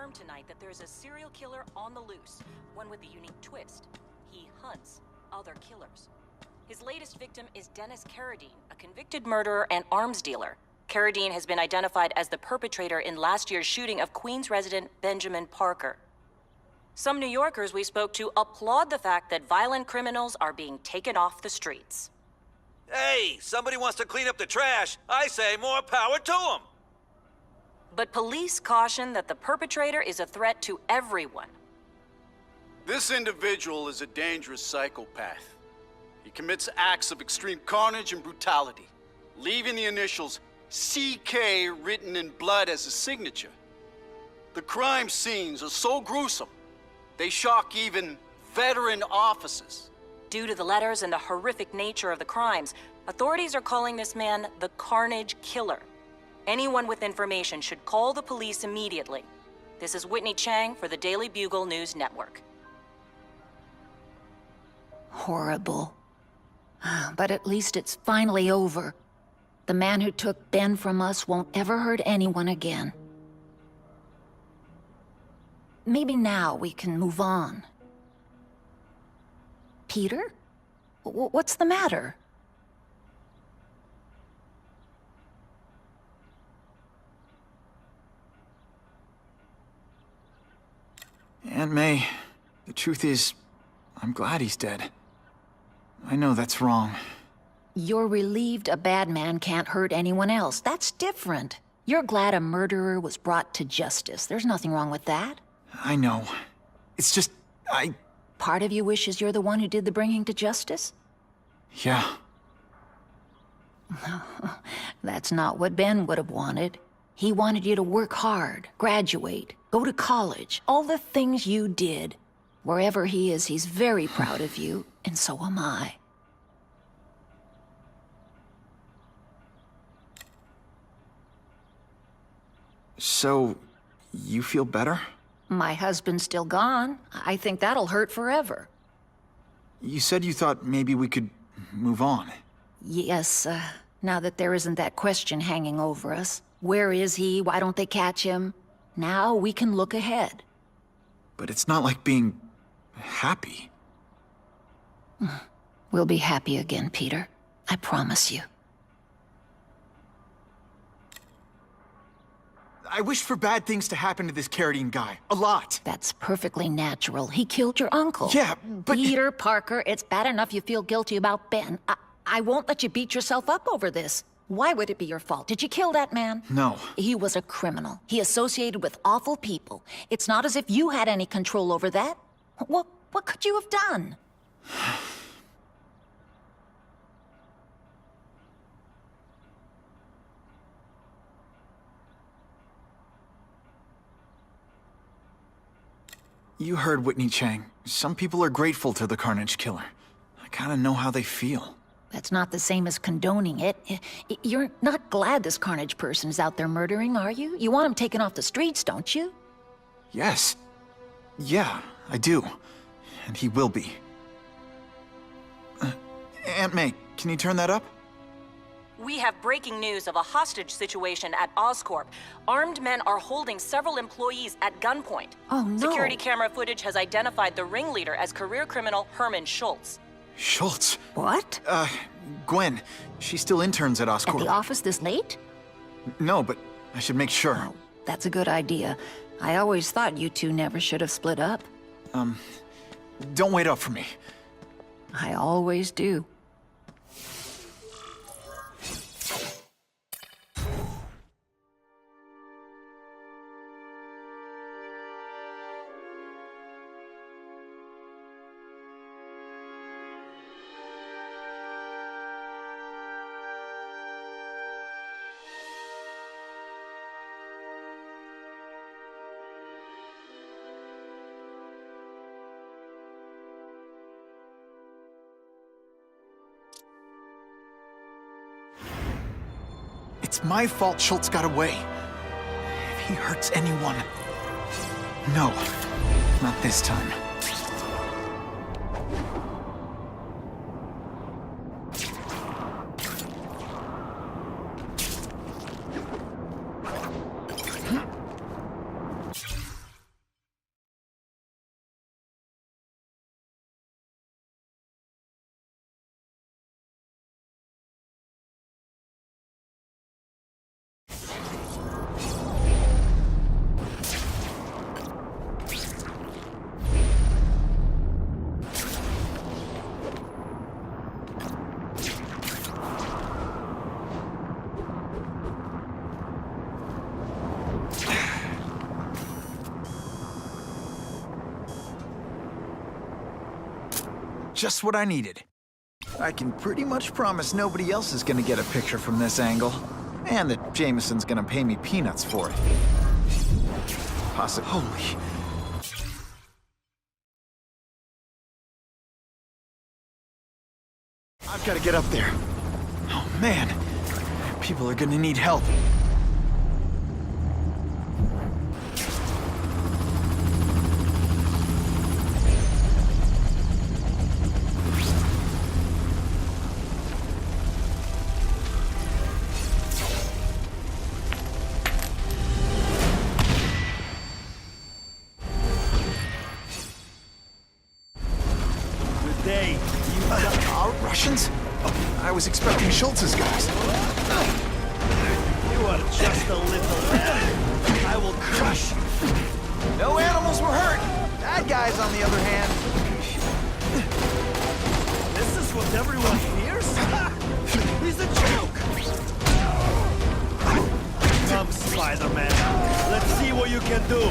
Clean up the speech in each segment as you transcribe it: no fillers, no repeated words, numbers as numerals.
confirmed tonight that there's a serial killer on the loose, one with a unique twist. He hunts other killers. His latest victim is Dennis Carradine, a convicted murderer and arms dealer. Carradine has been identified as the perpetrator in last year's shooting of Queens resident Benjamin Parker. Some New Yorkers we spoke to applaud the fact that violent criminals are being taken off the streets. Hey, somebody wants to clean up the trash. I say more power to them. But police caution that the perpetrator is a threat to everyone. This individual is a dangerous psychopath. He commits acts of extreme carnage and brutality, leaving the initials CK written in blood as a signature. The crime scenes are so gruesome, they shock even veteran officers. Due to the letters and the horrific nature of the crimes, authorities are calling this man the Carnage Killer. Anyone with information should call the police immediately. This is Whitney Chang for the Daily Bugle News Network. Horrible. But at least it's finally over. The man who took Ben from us won't ever hurt anyone again. Maybe now we can move on. Peter? What's the matter? Aunt May, the truth is, I'm glad he's dead. I know that's wrong. You're relieved a bad man can't hurt anyone else. That's different. You're glad a murderer was brought to justice. There's nothing wrong with that. I know. It's just, Part of you wishes you're the one who did the bringing to justice? Yeah. That's not what Ben would have wanted. He wanted you to work hard, graduate, go to college, all the things you did. Wherever he is, he's very proud of you, and so am I. So, you feel better? My husband's still gone. I think that'll hurt forever. You said you thought maybe we could move on. Yes, now that there isn't that question hanging over us. Where is he? Why don't they catch him? Now we can look ahead. But it's not like being happy. We'll be happy again, Peter. I promise you. I wish for bad things to happen to this Carradine guy. A lot. That's perfectly natural. He killed your uncle. Yeah, but... Peter Parker, it's bad enough you feel guilty about Ben. I won't let you beat yourself up over this. Why would it be your fault? Did you kill that man? No. He was a criminal. He associated with awful people. It's not as if you had any control over that. What could you have done? You heard Whitney Chang. Some people are grateful to the Carnage Killer. I kinda know how they feel. That's not the same as condoning it. You're not glad this Carnage person is out there murdering, are you? You want him taken off the streets, don't you? Yes. Yeah, I do. And he will be. Aunt May, can you turn that up? We have breaking news of a hostage situation at Oscorp. Armed men are holding several employees at gunpoint. Oh, no. Security camera footage has identified the ringleader as career criminal Herman Schultz. Schultz? What? Gwen. She still interns at Oscorp. At the office this late? No, but I should make sure. Oh, that's a good idea. I always thought you two never should have split up. Don't wait up for me. I always do. It's my fault Schultz got away. If he hurts anyone... No, not this time. Just what I needed. I can pretty much promise nobody else is gonna get a picture from this angle. And that Jameson's gonna pay me peanuts for it. Holy... I've gotta get up there. Oh man, people are gonna need help. Russians? Oh, I was expecting Schultz's guys. You are just a little man. I will crush you. No animals were hurt. Bad guys, on the other hand. This is what everyone fears? He's a joke! Come, Spider-Man. Let's see what you can do.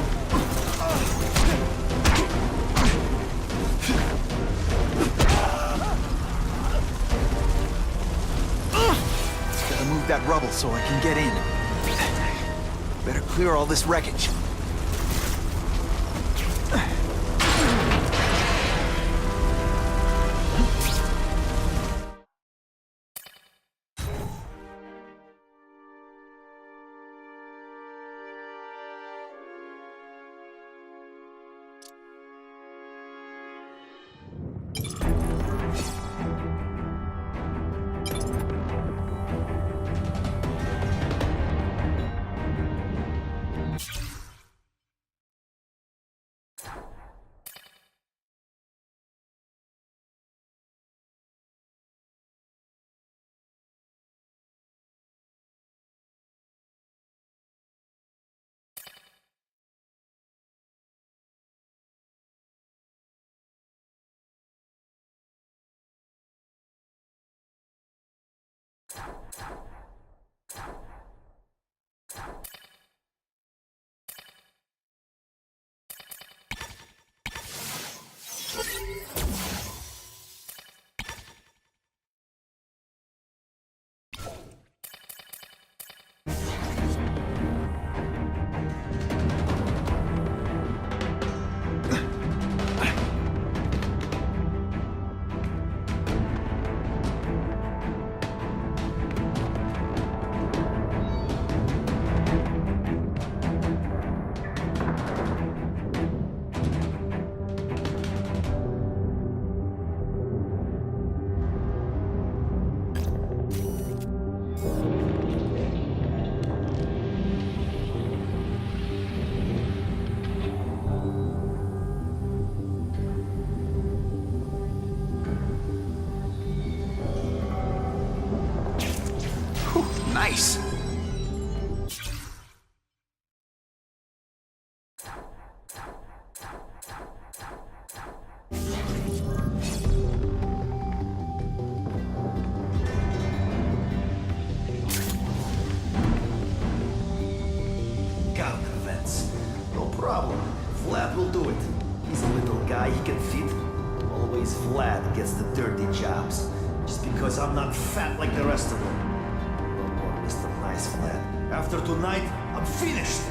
Gotta move that rubble so I can get in. Better clear all this wreckage. Nice. Counter vents. No problem. Vlad will do it. He's a little guy, he can fit. Always Vlad gets the dirty jobs. Just because I'm not fat like the rest of them. No more Mr. Nice Vlad. After tonight, I'm finished.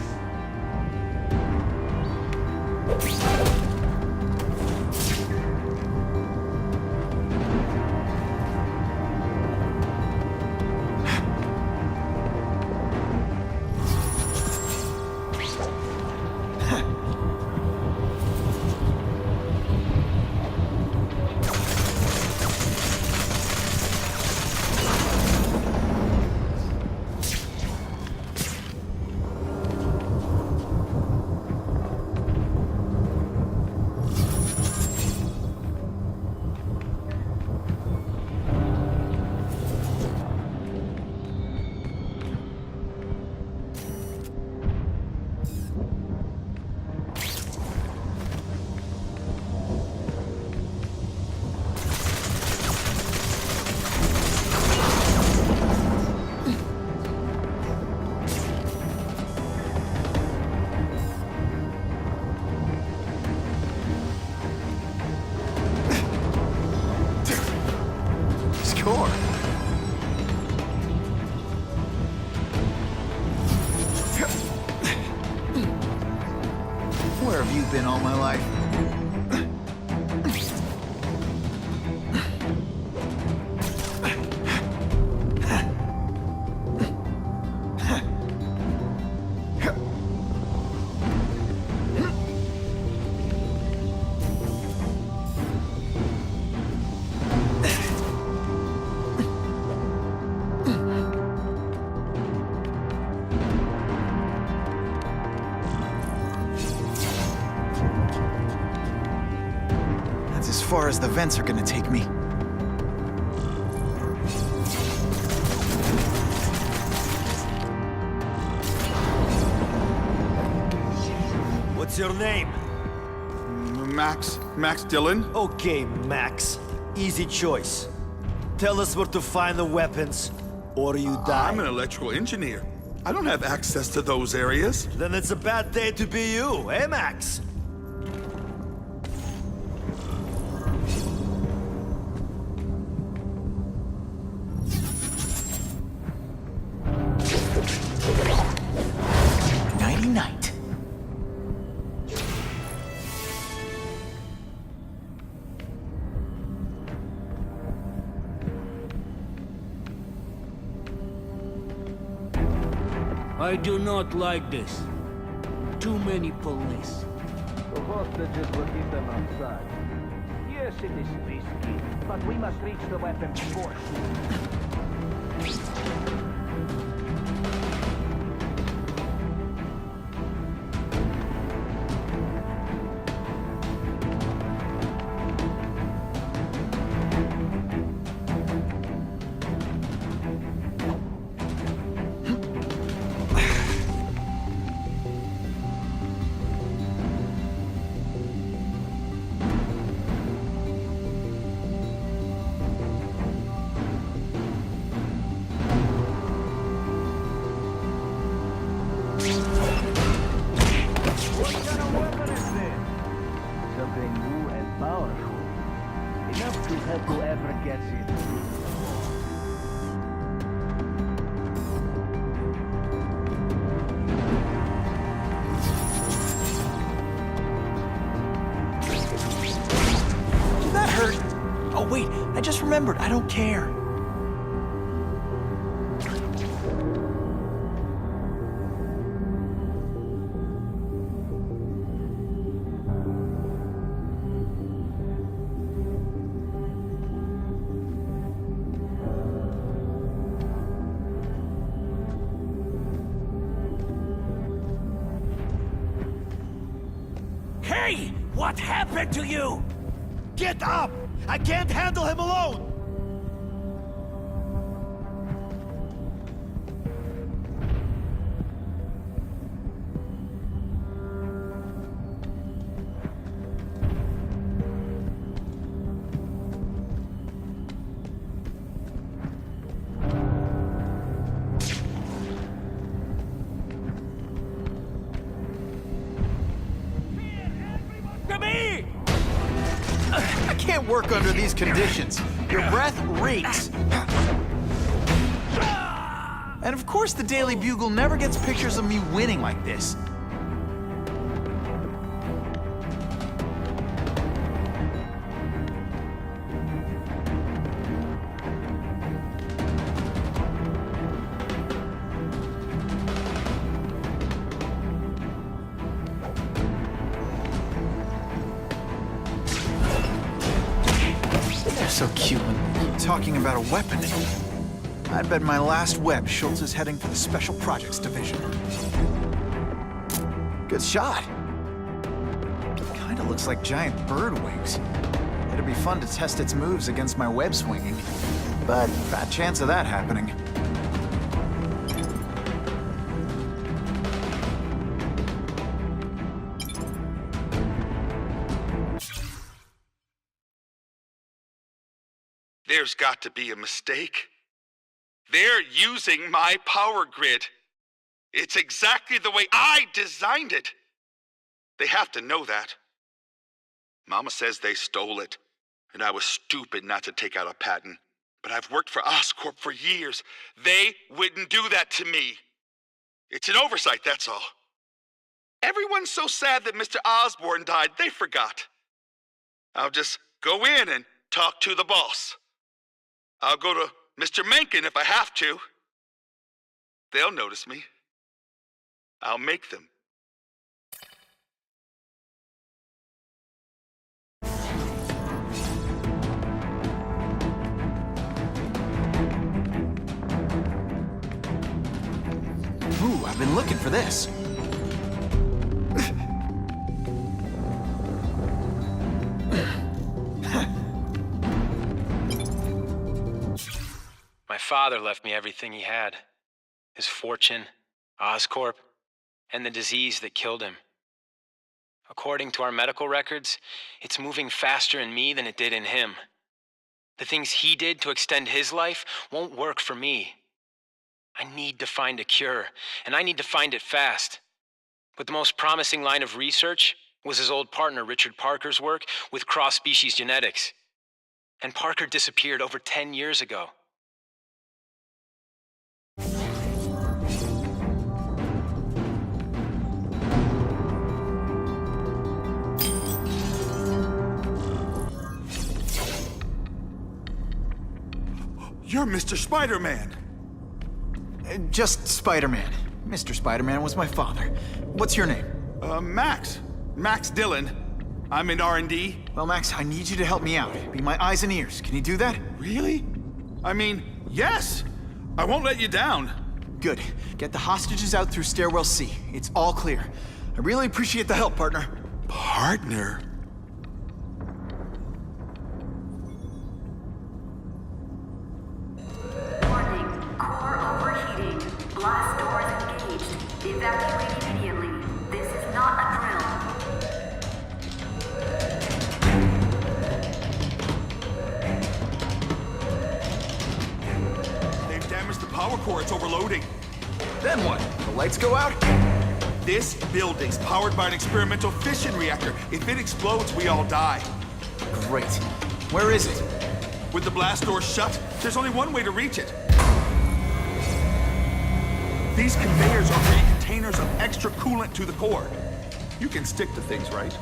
That's as far as the vents are gonna take me. What's your name? Max Dillon? Okay, Max. Easy choice. Tell us where to find the weapons, or you die. I'm an electrical engineer. I don't have access to those areas. Then it's a bad day to be you, eh, Max? Nighty-night. I do not like this. Too many police. The hostages will keep them outside. Yes, it is risky, but we must reach the weapon first. What kind of weapon is this? Something new and powerful. Enough to help whoever gets it. That hurt. Oh wait, I just remembered. I don't care. Hey! What happened to you? Get up! I can't handle him alone! To me! I can't work under these conditions. Your breath reeks. And of course the Daily Bugle never gets pictures of me winning like this. They're so cute when talking about a weapon. I'd bet my last web Schultz is heading for the Special Projects Division. Good shot. Kinda looks like giant bird wings. It'd be fun to test its moves against my web swinging. But fat chance of that happening. There's got to be a mistake. They're using my power grid. It's exactly the way I designed it. They have to know that. Mama says they stole it, and I was stupid not to take out a patent. But I've worked for Oscorp for years. They wouldn't do that to me. It's an oversight, that's all. Everyone's so sad that Mr. Osborne died, they forgot. I'll just go in and talk to the boss. I'll go to Mr. Mencken if I have to. They'll notice me. I'll make them. Ooh, I've been looking for this. father left me everything he had. His fortune, Oscorp, and the disease that killed him. According to our medical records, it's moving faster in me than it did in him. The things he did to extend his life won't work for me. I need to find a cure, and I need to find it fast. But the most promising line of research was his old partner Richard Parker's work with cross-species genetics. And Parker disappeared over 10 years ago. You're Mr. Spider-Man! Just Spider-Man. Mr. Spider-Man was my father. What's your name? Max. Max Dillon. I'm in R&D. Well, Max, I need you to help me out. Be my eyes and ears. Can you do that? Really? I mean, yes! I won't let you down. Good. Get the hostages out through stairwell C. It's all clear. I really appreciate the help, partner. Partner? Warning. Core overheating. Blast doors engaged. Evacuate immediately. This is not a drill. They've damaged the power core. It's overloading. Then what? The lights go out? This building's powered by an experimental fission reactor. If it explodes, we all die. Great. Where is it? With the blast doors shut, there's only one way to reach it. These conveyors are bringing containers of extra coolant to the core. You can stick to things, right?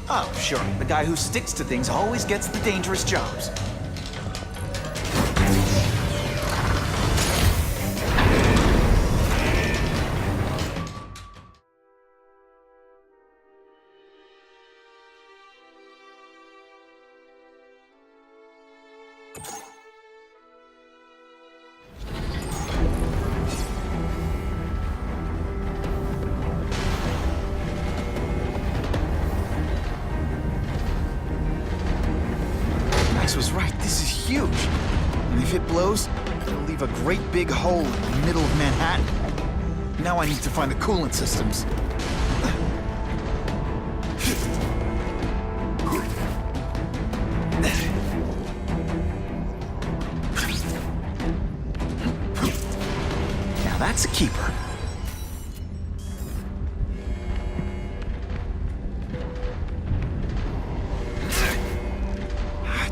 Oh, sure. The guy who sticks to things always gets the dangerous jobs. Was right. This is huge. And if it blows, it'll leave a great big hole in the middle of Manhattan. Now I need to find the coolant systems. Now that's a keeper.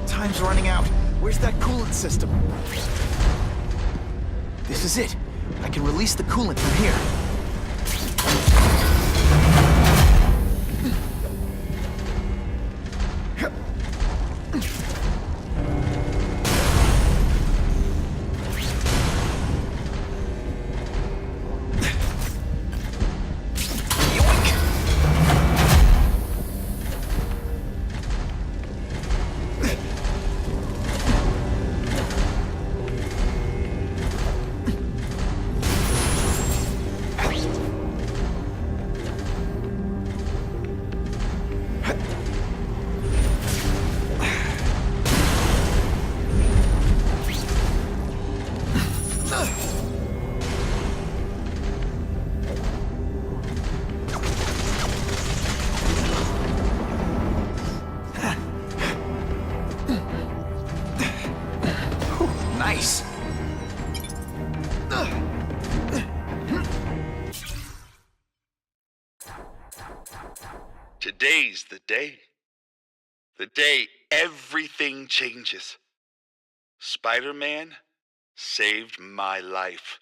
Time's running out. Where's that coolant system? This is it. I can release the coolant from here. Nice. Today's the day. The day everything changes. Spider-Man saved my life.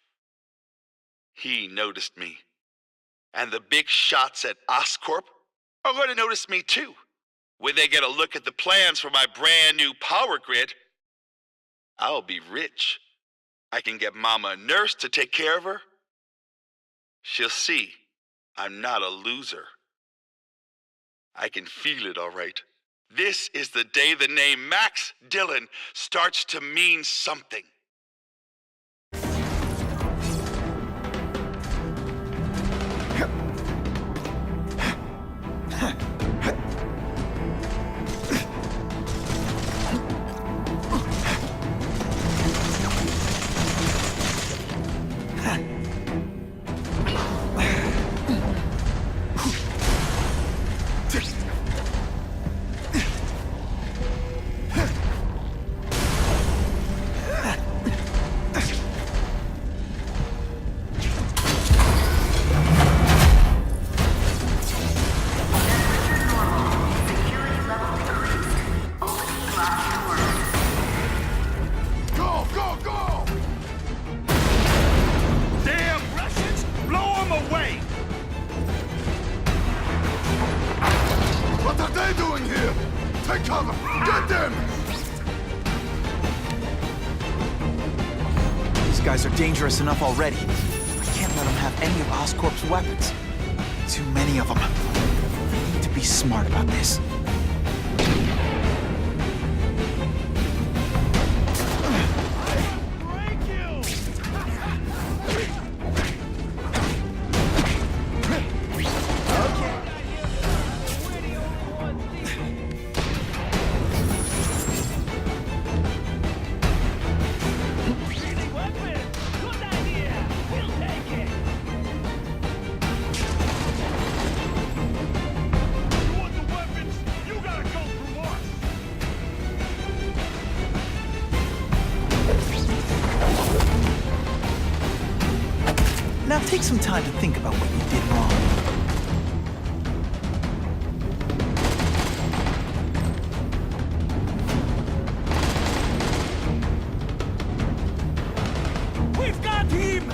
He noticed me. And the big shots at Oscorp are going to notice me too. When they get a look at the plans for my brand new power grid, I'll be rich. I can get Mama a nurse to take care of her. She'll see I'm not a loser. I can feel it all right. This is the day the name Max Dillon starts to mean something. Take cover! Get them! These guys are dangerous enough already. I can't let them have any of Oscorp's weapons. Too many of them. I need to be smart about this. Now take some time to think about what you did wrong. We've got him!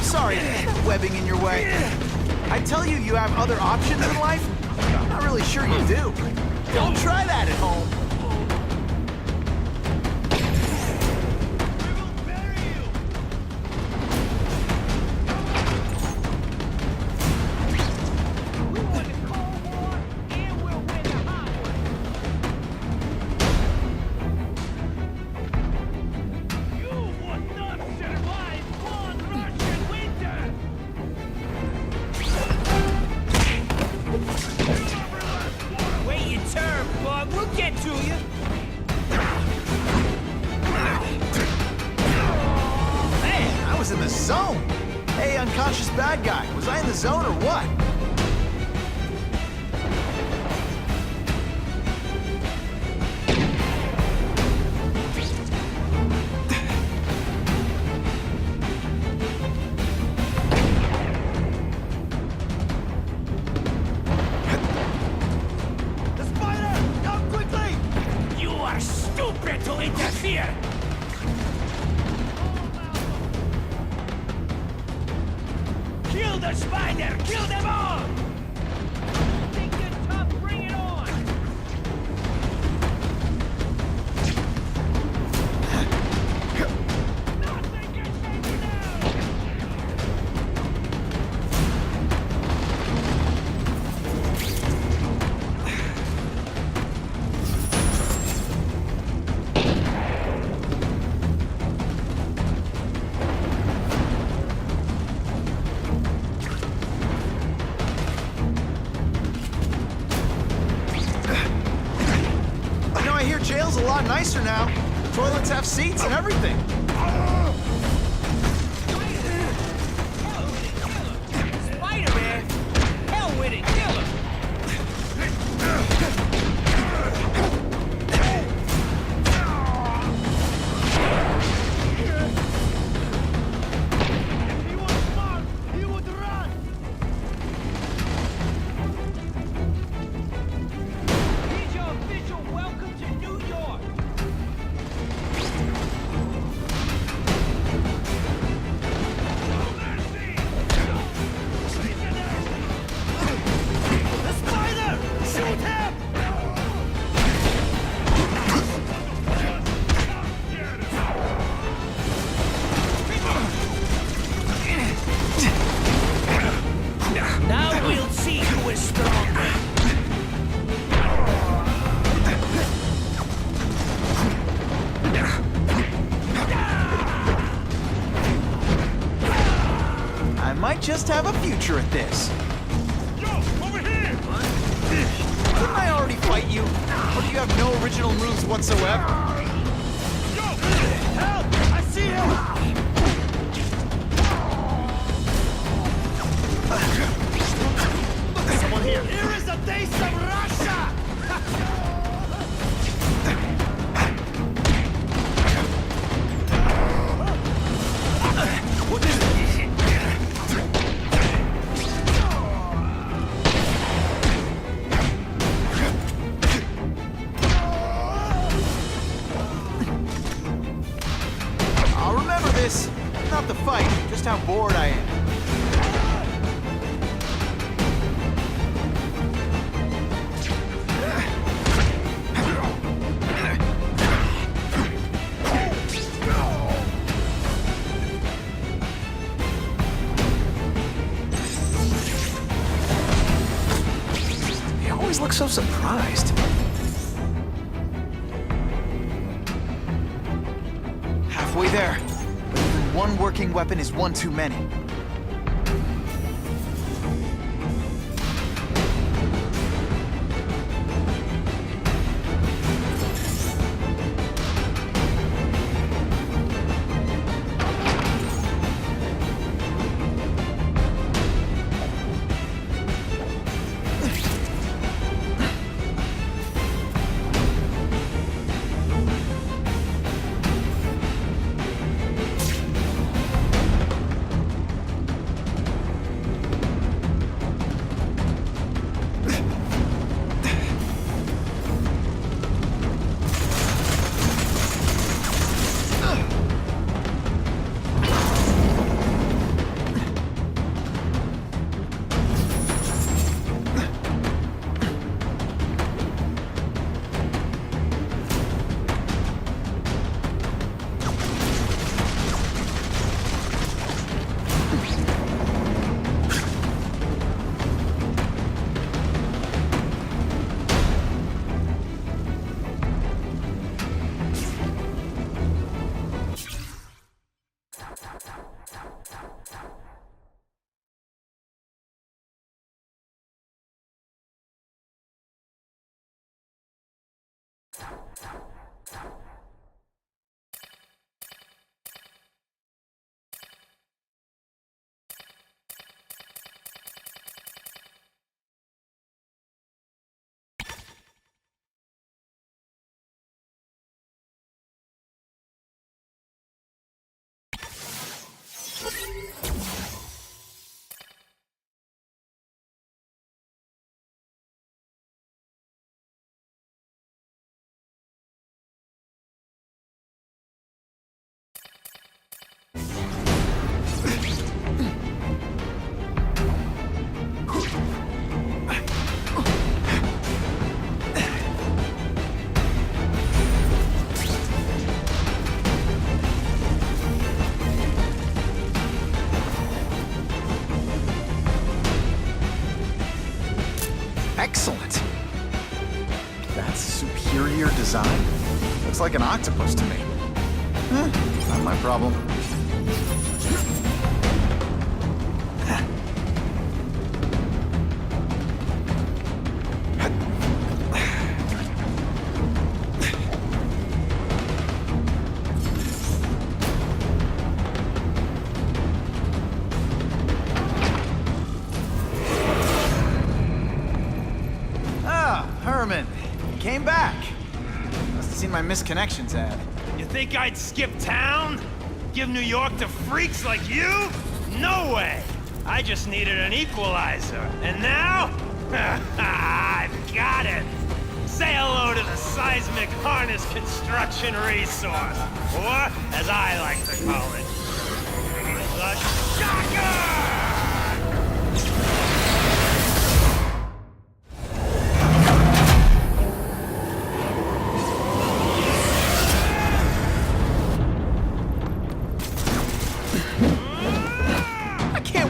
Sorry, webbing in your way. I tell you, you have other options in life? I'm not really sure you do. Don't try that at home. In the zone. Hey, unconscious bad guy. Was I in the zone or what? The spider! Come quickly! You are stupid to interfere! Kill the spider! Kill them all! Think you're tough? Bring it on! Nothing can take you down! Jail's a lot nicer now. Toilets have seats and everything. Spider-Man! Hell with it! Kill him! If he was smart, he would run! Here's your official welcome to New York! The spider! Shoot him! Now we'll see who is stronger. I might just have a future at this. Yo, over here! Didn't I already fight you? Or do you have no original moves whatsoever? Yo! Help! I see him! Someone here! Here is a taste of Russia! What is it? I'll remember this. Not the fight, just how bored I am. so surprised. Halfway there. But even one working weapon is one too many. Excellent. That's superior design. Looks like an octopus to me. Not my problem. Came back. Must have seen my missed connections ad. You think I'd skip town? Give New York to freaks like you? No way! I just needed an equalizer. And now? I've got it! Say hello to the seismic harness construction resource. Or, as I like to call it, the shocker!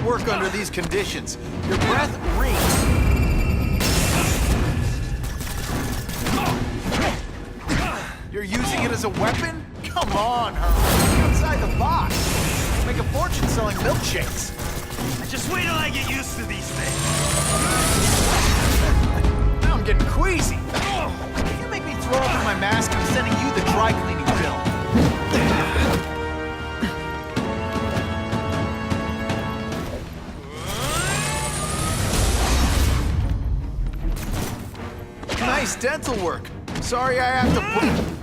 Work under these conditions. Your breath reeks. You're using it as a weapon? Come on, Herman. Outside the box. Make a fortune selling milkshakes. Just wait till I get used to these things. Now I'm getting queasy. If you make me throw up in my mask, I'm sending you the dry cleaning bill. Nice dental work. Sorry I have to put...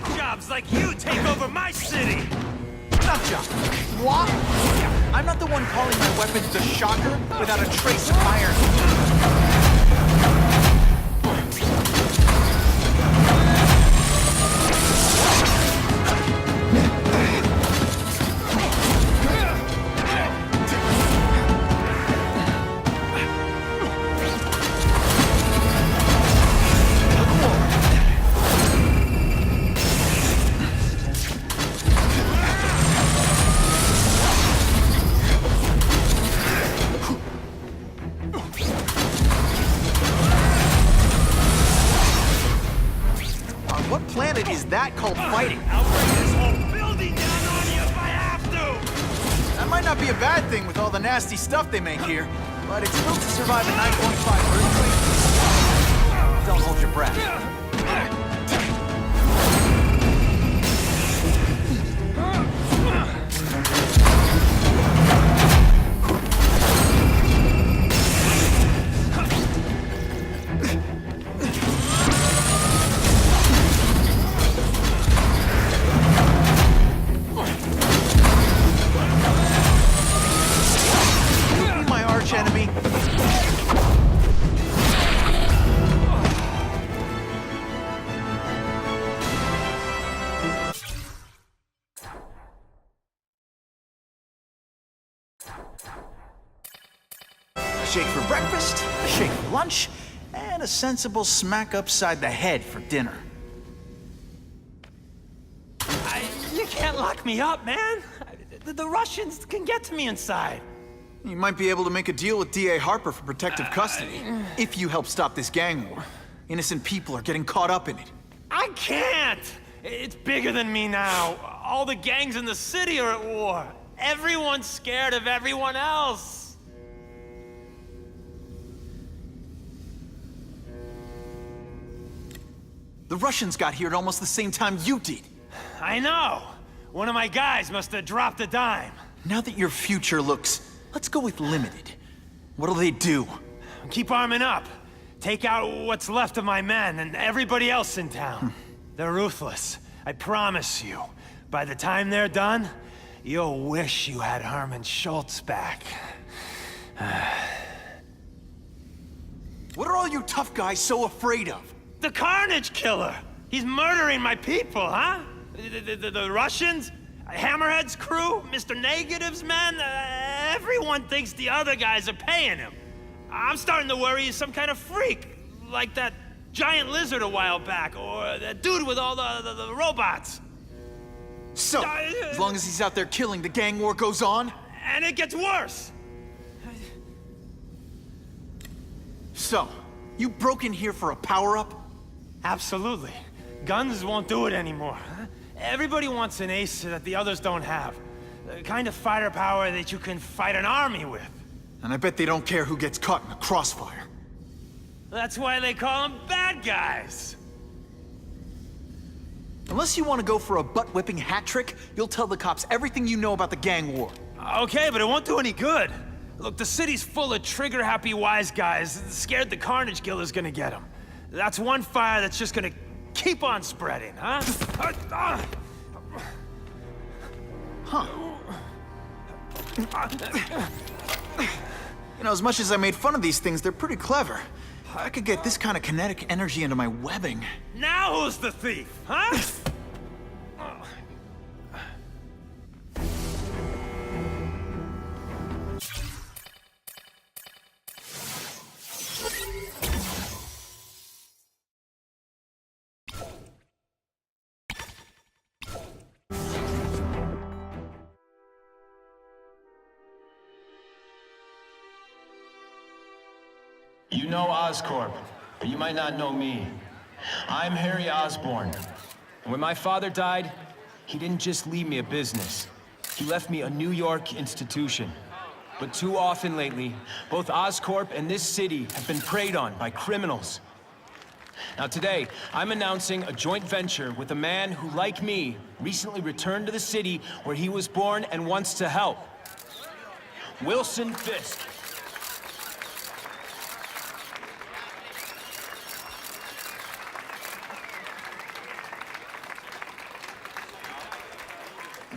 nut jobs like you take over my city! Nut job. What? I'm not the one calling my weapons the Shocker without a trace of iron. What planet is that called fighting? I'll bring this whole building down on you if I have to! That might not be a bad thing with all the nasty stuff they make here, but it's built to survive a 9.5 earthquake. Don't hold your breath. Enemy. A shake for breakfast, a shake for lunch, and a sensible smack upside the head for dinner. You can't lock me up, man! The Russians can get to me inside. You might be able to make a deal with D.A. Harper for protective custody, if you help stop this gang war. Innocent people are getting caught up in it. I can't! It's bigger than me now. All the gangs in the city are at war. Everyone's scared of everyone else. The Russians got here at almost the same time you did. I know. One of my guys must have dropped a dime. Now that your future looks... Let's go with limited. What'll they do? Keep arming up. Take out what's left of my men and everybody else in town. They're ruthless. I promise you. By the time they're done, you'll wish you had Herman Schultz back. What are all you tough guys so afraid of? The Carnage Killer! He's murdering my people, huh? The Russians? Hammerhead's crew? Mr. Negative's men? Everyone thinks the other guys are paying him. I'm starting to worry he's some kind of freak. Like that giant lizard a while back, or that dude with all the robots. So, as long as he's out there killing, the gang war goes on? And it gets worse! So, you broke in here for a power-up? Absolutely. Guns won't do it anymore. Everybody wants an ace that the others don't have. The kind of fighter power that you can fight an army with. And I bet they don't care who gets caught in the crossfire. That's why they call them bad guys. Unless you want to go for a butt-whipping hat trick, you'll tell the cops everything you know about the gang war. Okay, but it won't do any good. Look, the city's full of trigger-happy wise guys scared the Carnage Killer's gonna get them. That's one fire that's just gonna keep on spreading, huh? Huh. You know, as much as I made fun of these things, they're pretty clever. I could get this kind of kinetic energy into my webbing. Now who's the thief, huh? You know Oscorp, but you might not know me. I'm Harry Osborn. And when my father died, he didn't just leave me a business. He left me a New York institution. But too often lately, both Oscorp and this city have been preyed on by criminals. Now today, I'm announcing a joint venture with a man who, like me, recently returned to the city where he was born and wants to help. Wilson Fisk.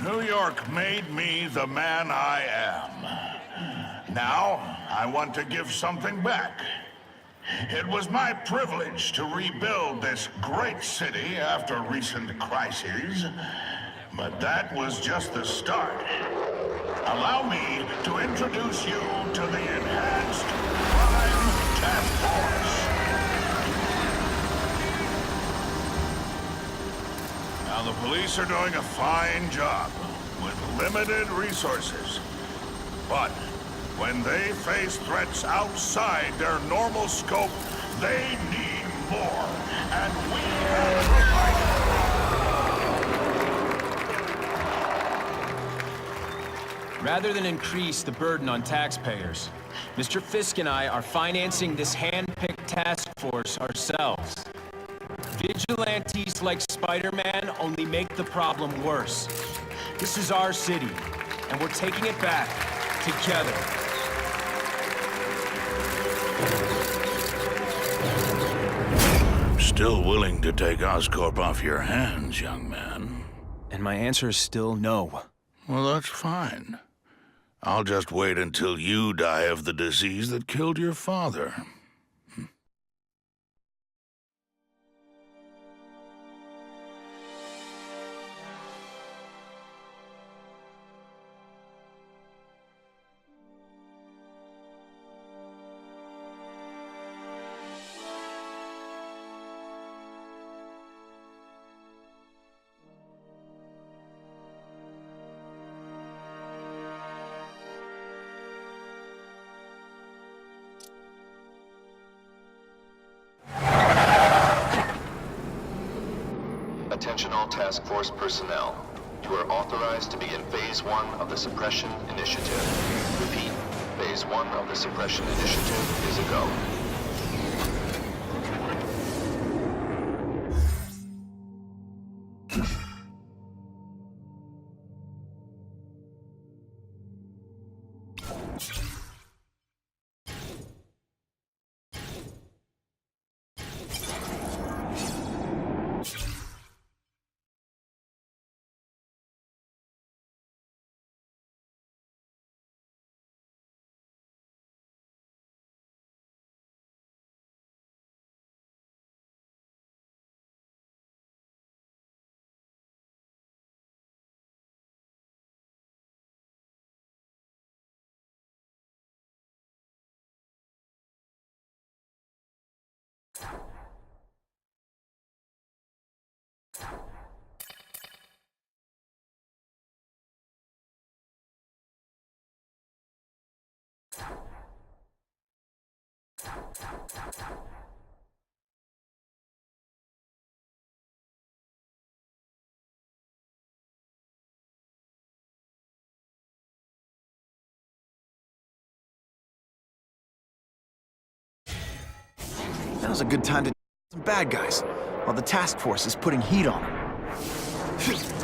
New York made me the man I am. Now, I want to give something back. It was my privilege to rebuild this great city after recent crises, but that was just the start. Allow me to introduce you to the Enhanced Crime Task Force. Now, the police are doing a fine job with limited resources. But when they face threats outside their normal scope, they need more. And we have provided. Rather than increase the burden on taxpayers, Mr. Fisk and I are financing this hand-picked task force ourselves. Vigilantes like Spider-Man only make the problem worse. This is our city, and we're taking it back together. I'm still willing to take Oscorp off your hands, young man. And my answer is still no. Well, that's fine. I'll just wait until you die of the disease that killed your father. Attention all task force personnel. You are authorized to begin Phase 1 of the Suppression Initiative. Repeat, Phase 1 of the Suppression Initiative is a go. Now's a good time to some bad guys, while the task force is putting heat on them.